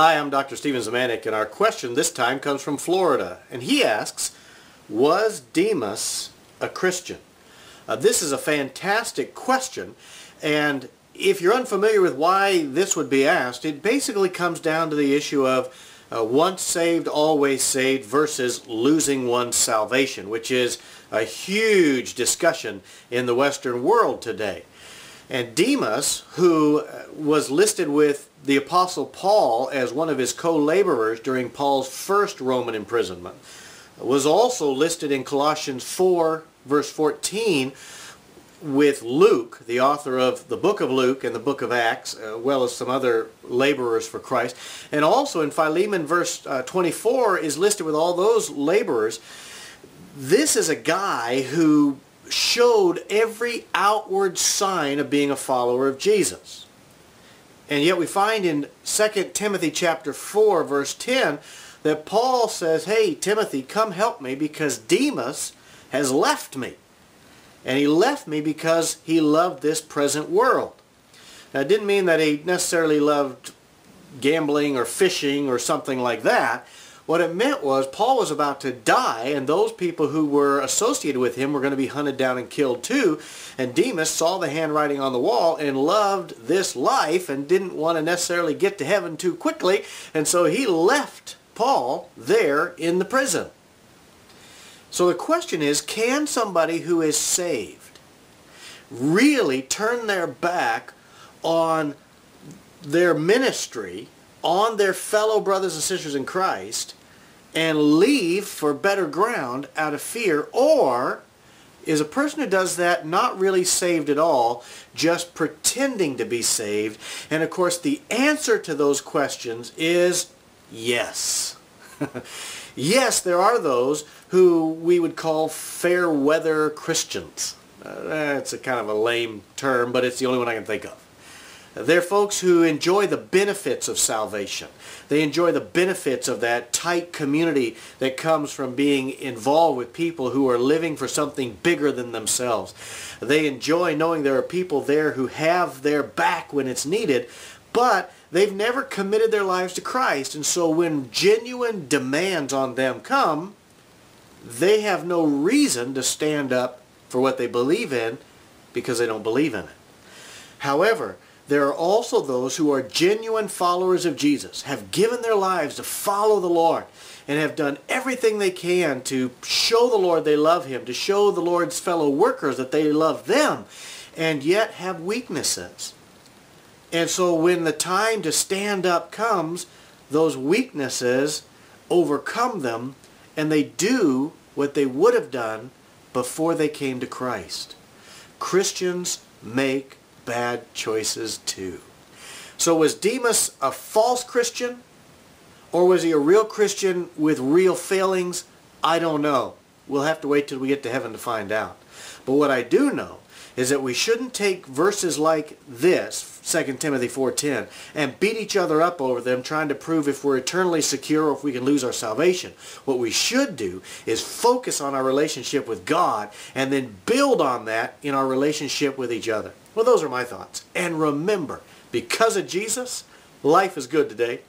Hi, I'm Dr. Stephen Zemanek, and our question this time comes from Florida. And he asks, was Demas a Christian? This is a fantastic question, and if you're unfamiliar with why this would be asked, it basically comes down to the issue of once saved, always saved versus losing one's salvation, which is a huge discussion in the Western world today. And Demas, who was listed with the Apostle Paul as one of his co-laborers during Paul's first Roman imprisonment, was also listed in Colossians 4, verse 14, with Luke, the author of the book of Luke and the book of Acts, as well as some other laborers for Christ. And also in Philemon verse 24 is listed with all those laborers. This is a guy who showed every outward sign of being a follower of Jesus. And yet we find in 2 Timothy chapter 4 verse 10 that Paul says, hey Timothy, come help me because Demas has left me. And he left me because he loved this present world. Now it didn't mean that he necessarily loved gambling or fishing or something like that. What it meant was Paul was about to die, and those people who were associated with him were going to be hunted down and killed too. And Demas saw the handwriting on the wall and loved this life and didn't want to necessarily get to heaven too quickly. And so he left Paul there in the prison. So the question is, can somebody who is saved really turn their back on their ministry, on their fellow brothers and sisters in Christ, and leave for better ground out of fear? Or is a person who does that not really saved at all, just pretending to be saved? And of course the answer to those questions is yes. Yes, there are those who we would call fair weather Christians. That's a kind of a lame term, but it's the only one I can think of. They're folks who enjoy the benefits of salvation. They enjoy the benefits of that tight community that comes from being involved with people who are living for something bigger than themselves. They enjoy knowing there are people there who have their back when it's needed, but they've never committed their lives to Christ. And so when genuine demands on them come, they have no reason to stand up for what they believe in because they don't believe in it. However, there are also those who are genuine followers of Jesus, have given their lives to follow the Lord, and have done everything they can to show the Lord they love Him, to show the Lord's fellow workers that they love them, and yet have weaknesses. And so when the time to stand up comes, those weaknesses overcome them, and they do what they would have done before they came to Christ. Christians make bad choices too. So was Demas a false Christian, or was he a real Christian with real failings? I don't know. We'll have to wait till we get to heaven to find out. But what I do know is that we shouldn't take verses like this, 2 Timothy 4:10, and beat each other up over them trying to prove if we're eternally secure or if we can lose our salvation. What we should do is focus on our relationship with God and then build on that in our relationship with each other. Well, those are my thoughts. And remember, because of Jesus, life is good today.